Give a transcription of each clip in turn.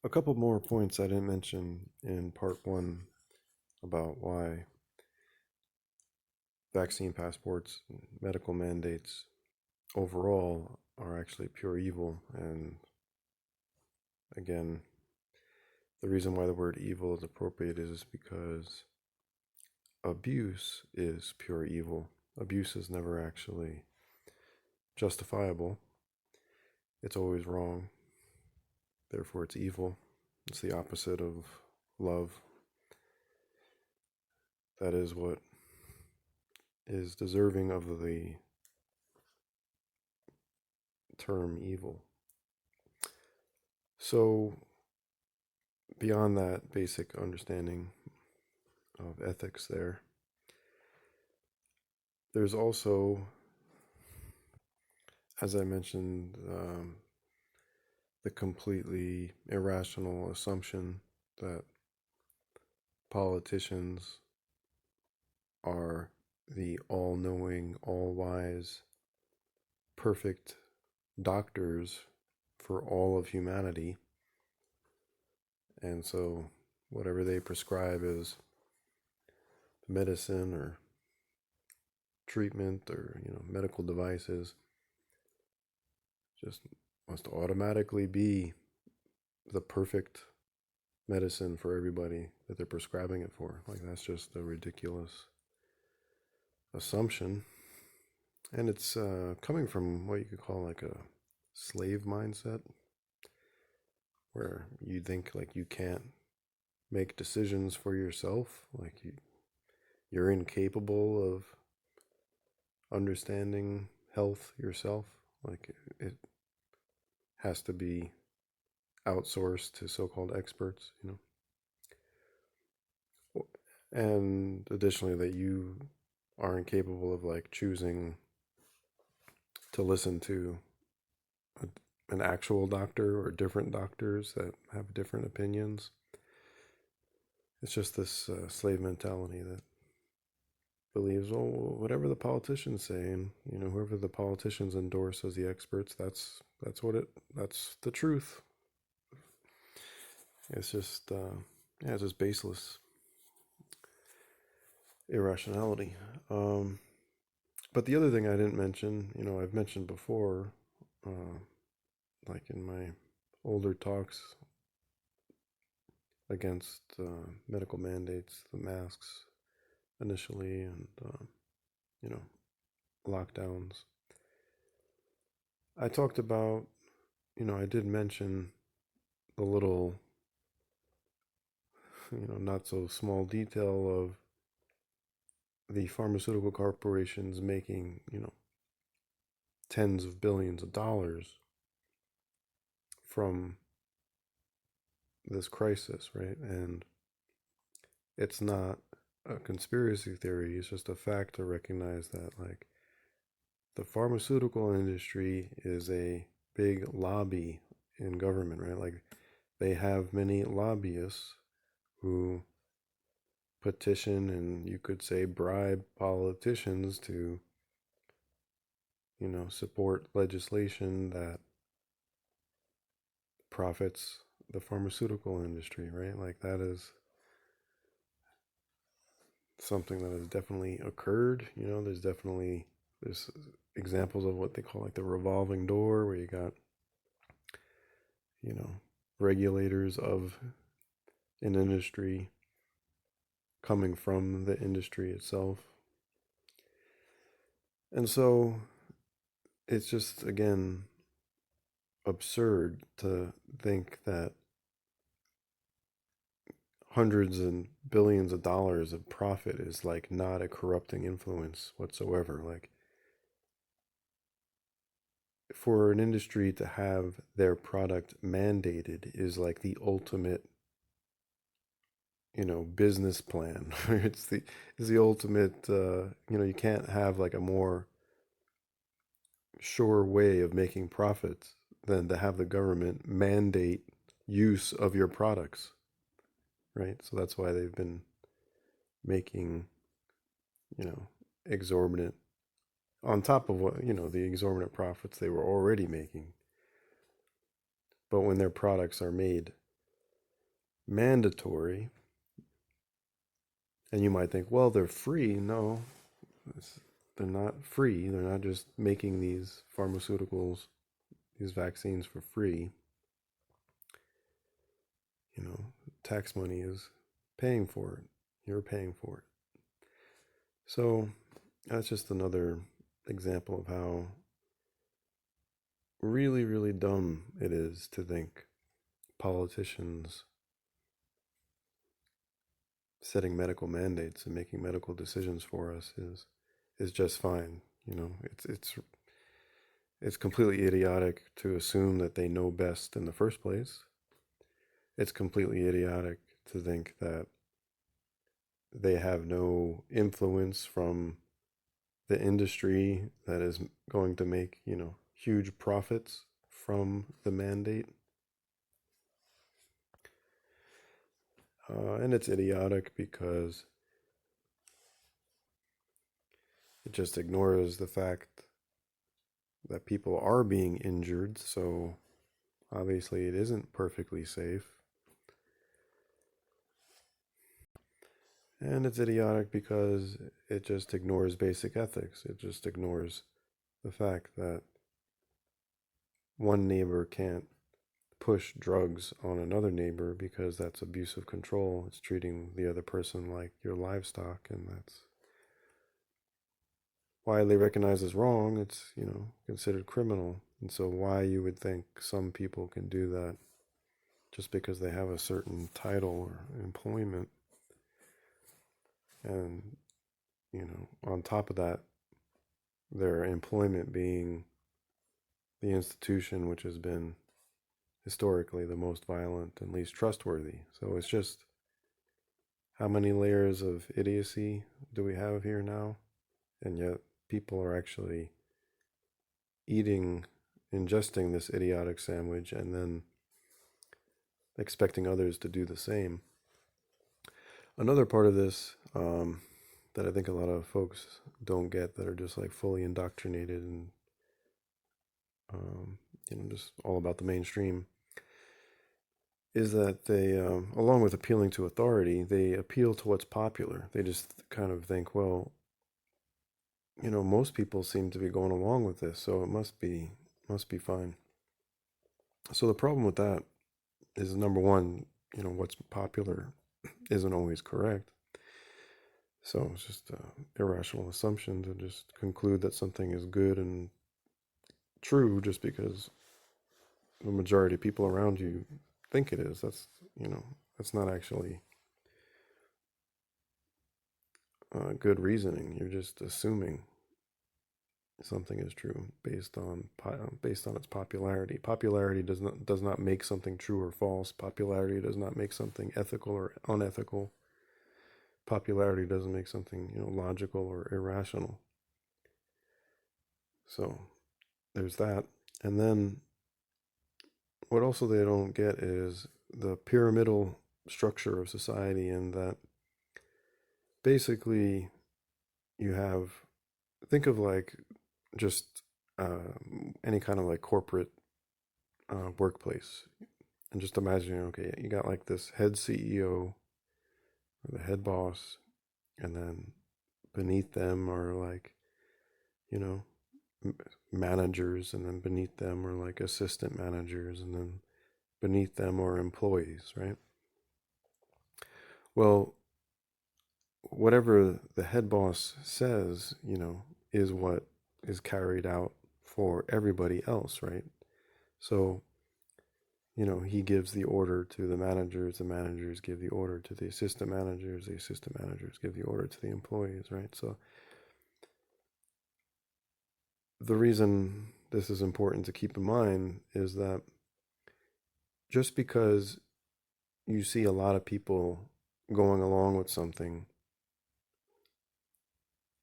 A couple more points I didn't mention in part one about why vaccine passports, medical mandates overall are actually pure evil. And again, the reason why the word evil is appropriate is because abuse is pure evil. Abuse is never actually justifiable, it's always wrong. Therefore, it's evil. It's the opposite of love. That is what is deserving of the term evil. So, beyond that basic understanding of ethics, there's also, as I mentioned, the completely irrational assumption that politicians are the all knowing, all wise, perfect doctors for all of humanity. And so, whatever they prescribe is medicine or treatment or medical devices just must automatically be the perfect medicine for everybody that they're prescribing it for. Like, that's just a ridiculous assumption. And it's coming from what you could call like a slave mindset, where you think like you can't make decisions for yourself, like you're incapable of understanding health yourself. Like it has to be outsourced to so-called experts. And additionally, that you are incapable of like choosing to listen to a, an actual doctor or different doctors that have different opinions. It's just this slave mentality that believes, well, whatever the politicians say, and whoever the politicians endorse as the experts, that's the truth. It's just yeah, it's just baseless irrationality. Um, but the other thing I didn't mention, I've mentioned before, uh, like in my older talks against medical mandates, the masks initially, and you know lockdowns. I talked about, I did mention the little, not so small detail of the pharmaceutical corporations making, tens of billions of dollars from this crisis, right? And it's not a conspiracy theory, it's just a fact to recognize that, like, the pharmaceutical industry is a big lobby in government, right? Like, they have many lobbyists who petition and you could say bribe politicians to, support legislation that profits the pharmaceutical industry, right? Like, that is something that has definitely occurred. There's examples of what they call like the revolving door, where you got, you know, regulators of an industry coming from the industry itself. And so it's just, again, absurd to think that hundreds and billions of dollars of profit is like not a corrupting influence whatsoever. Like, for an industry to have their product mandated is like the ultimate, business plan. It's the ultimate, you can't have like a more sure way of making profits than to have the government mandate use of your products, right? So that's why they've been making, you know, exorbitant, on top of what, the exorbitant profits they were already making. But when their products are made mandatory, and you might think, well, they're free. No, they're not free. They're not just making these pharmaceuticals, these vaccines for free. You know, tax money is paying for it. You're paying for it. So that's just another example of how really, really dumb it is to think politicians setting medical mandates and making medical decisions for us is just fine. You know, it's completely idiotic to assume that they know best in the first place. It's completely idiotic to think that they have no influence from the industry that is going to make, huge profits from the mandate. And it's idiotic because it just ignores the fact that people are being injured. So obviously, it isn't perfectly safe. And it's idiotic because it just ignores basic ethics. It just ignores the fact that one neighbor can't push drugs on another neighbor because that's abuse of control. It's treating the other person like your livestock, and that's widely recognized as wrong. It's, considered criminal. And so why you would think some people can do that just because they have a certain title or employment. And, on top of that, their employment being the institution which has been historically the most violent and least trustworthy. So it's just how many layers of idiocy do we have here now? And yet people are actually ingesting this idiotic sandwich and then expecting others to do the same. Another part of this that I think a lot of folks don't get, that are just like fully indoctrinated and just all about the mainstream, is that they, along with appealing to authority, they appeal to what's popular. They just kind of think, well, most people seem to be going along with this, so it must be fine. So the problem with that is, number one, what's popular isn't always correct. So it's just irrational assumption to just conclude that something is good and true just because the majority of people around you think it is. That's not actually good reasoning. You're just assuming something is true based on its popularity. Popularity does not make something true or false. Popularity does not make something ethical or unethical. Popularity doesn't make something, logical or irrational. So there's that. And then what also they don't get is the pyramidal structure of society, in that basically you have, think of like just any kind of like corporate workplace, and just imagine, okay, you got like this head CEO or the head boss, and then beneath them are like, you know, managers, and then beneath them are like assistant managers, and then beneath them are employees, right? Well, whatever the head boss says, is what is carried out for everybody else, right? So, he gives the order to the managers give the order to the assistant managers give the order to the employees, right? So, the reason this is important to keep in mind is that just because you see a lot of people going along with something,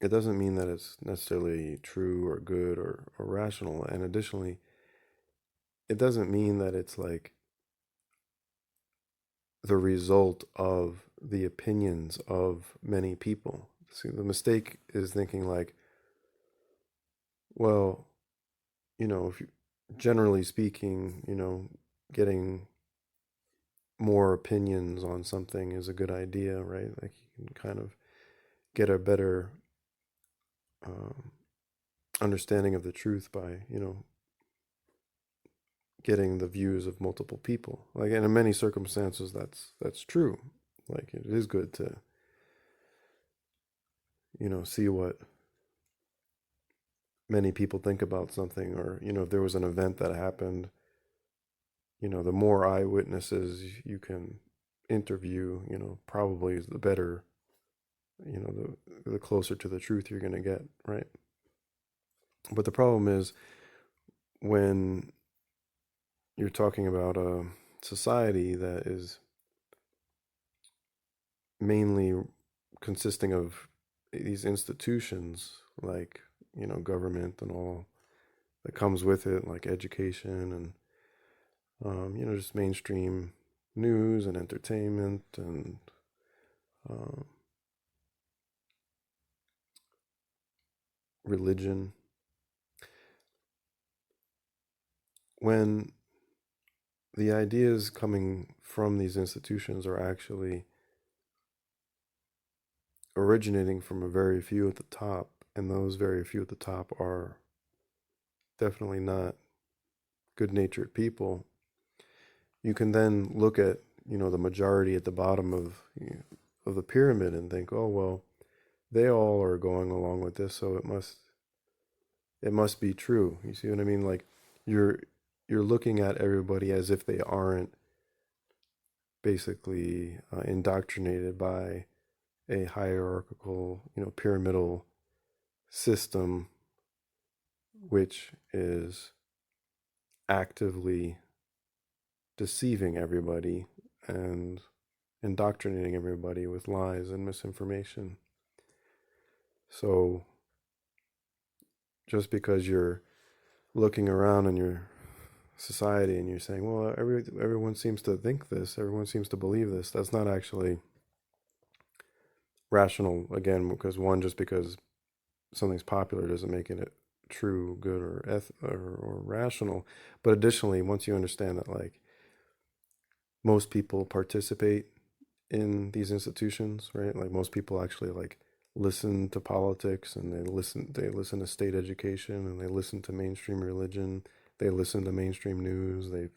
it doesn't mean that it's necessarily true or good or rational. And additionally, it doesn't mean that it's like the result of the opinions of many people. See, the mistake is thinking like, well, if you, generally speaking, getting more opinions on something is a good idea, right? Like you can kind of get a better um, understanding of the truth by, getting the views of multiple people. Like, and in many circumstances, that's true. Like, it is good to, see what many people think about something, or if there was an event that happened, the more eyewitnesses you can interview, probably is the better, the closer to the truth you're going to get, right? But the problem is when you're talking about a society that is mainly consisting of these institutions, like, government and all that comes with it, like education and, just mainstream news and entertainment and um, religion. When the ideas coming from these institutions are actually originating from a very few at the top, and those very few at the top are definitely not good natured people, you can then look at, the majority at the bottom of the pyramid and think, oh well, they all are going along with this, so it must be true. You see what I mean? Like you're you're looking at everybody as if they aren't basically indoctrinated by a hierarchical, pyramidal system, which is actively deceiving everybody and indoctrinating everybody with lies and misinformation. So just because you're looking around in your society and you're saying, well, everyone seems to think this, everyone seems to believe this, that's not actually rational. Again, because one, just because something's popular doesn't make it true, good, or rational. But additionally, once you understand that, like, most people participate in these institutions, right? Like most people actually like listen to politics, and they listen to state education, and they listen to mainstream religion, they listen to mainstream news, they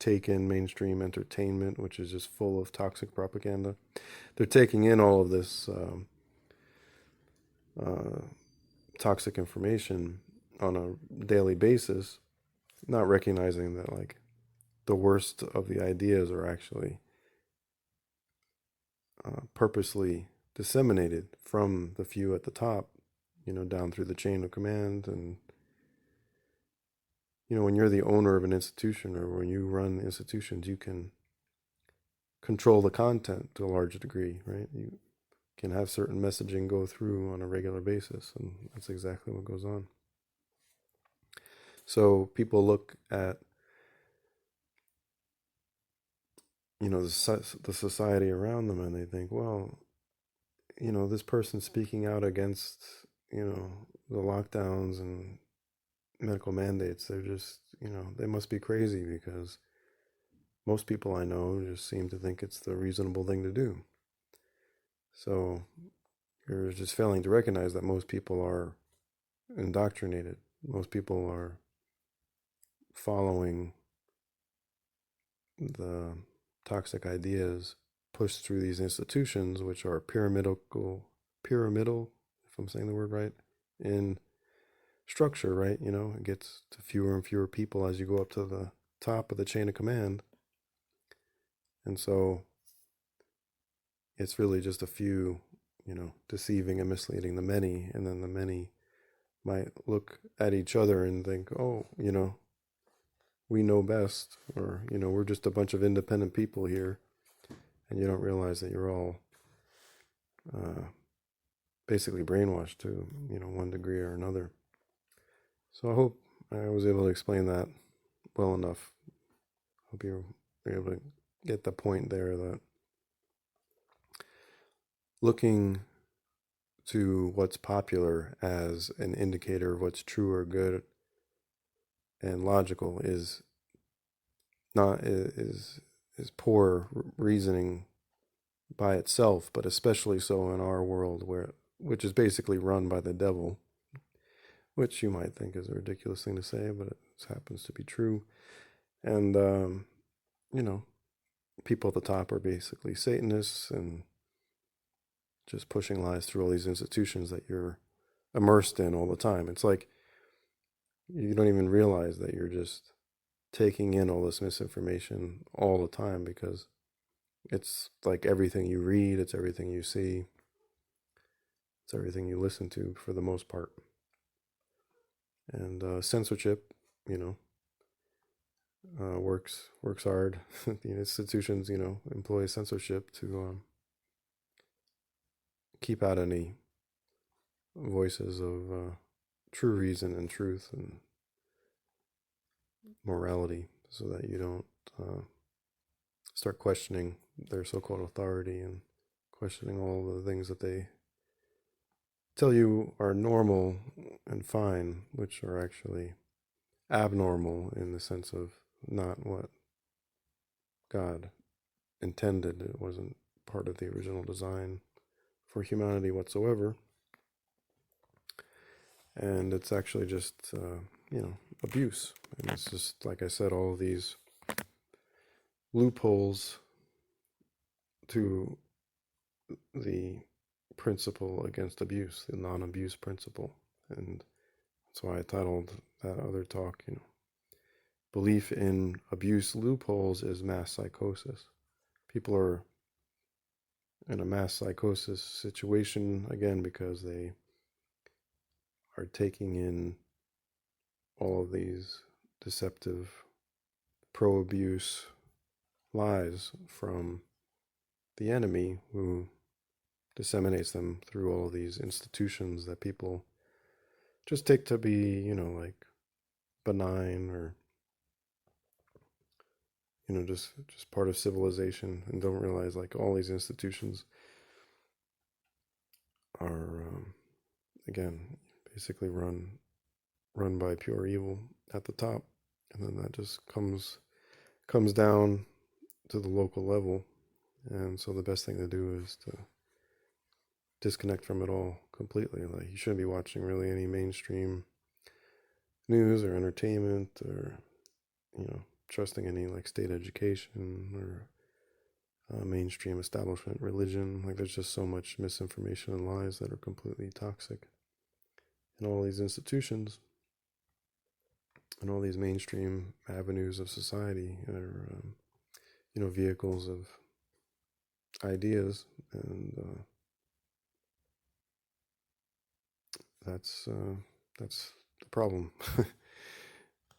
take in mainstream entertainment, which is just full of toxic propaganda. They're taking in all of this uh, toxic information on a daily basis, not recognizing that like the worst of the ideas are actually purposely disseminated from the few at the top, down through the chain of command. And, when you're the owner of an institution, or when you run institutions, you can control the content to a large degree, right? You can have certain messaging go through on a regular basis, and that's exactly what goes on. So people look at, the society around them, and they think, well, this person speaking out against, the lockdowns and medical mandates, they're just, they must be crazy, because most people I know just seem to think it's the reasonable thing to do. So you're just failing to recognize that most people are indoctrinated. Most people are following the toxic ideas pushed through these institutions, which are pyramidal, if I'm saying the word right, in structure, right? It gets to fewer and fewer people as you go up to the top of the chain of command. And so it's really just a few, deceiving and misleading the many. And then the many might look at each other and think, oh, we know best, or, we're just a bunch of independent people here. And you don't realize that you're all uh, basically brainwashed to, one degree or another. So I hope I was able to explain that well enough. Hope you're able to get the point there, that looking to what's popular as an indicator of what's true or good and logical is not is is poor reasoning by itself, but especially so in our world, which is basically run by the devil, which you might think is a ridiculous thing to say, but it happens to be true. And you know, people at the top are basically Satanists and just pushing lies through all these institutions that you're immersed in all the time. It's like you don't even realize that you're just taking in all this misinformation all the time, because it's like everything you read, it's everything you see, it's everything you listen to for the most part. And censorship, you know, works hard. The institutions, you know, employ censorship to keep out any voices of true reason and truth and morality, so that you don't start questioning their so-called authority and questioning all the things that they tell you are normal and fine, which are actually abnormal in the sense of not what God intended. It wasn't part of the original design for humanity whatsoever. And it's actually just, you know, abuse. And it's just, like I said, all of these loopholes to the principle against abuse, the non-abuse principle. And that's why I titled that other talk, you know, belief in abuse loopholes is mass psychosis. People are in a mass psychosis situation, again, because they are taking in all of these deceptive pro-abuse lies from the enemy, who disseminates them through all of these institutions that people just take to be, you know, like benign, or you know, just part of civilization, and don't realize like all these institutions are again basically run by pure evil at the top, and then that just comes down to the local level. And so the best thing to do is to disconnect from it all completely. Like, you shouldn't be watching really any mainstream news or entertainment, or you know, trusting any like state education or mainstream establishment religion. Like, there's just so much misinformation and lies that are completely toxic in all these institutions and all these mainstream avenues of society are, you know, vehicles of ideas, and that's the problem.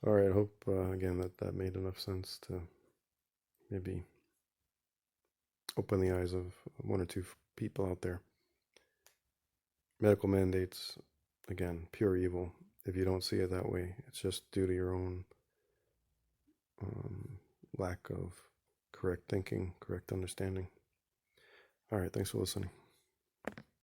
All right, I hope again that made enough sense to maybe open the eyes of one or two people out there. Medical mandates, again, pure evil. If you don't see it that way, it's just due to your own lack of correct thinking, correct understanding. All right, thanks for listening.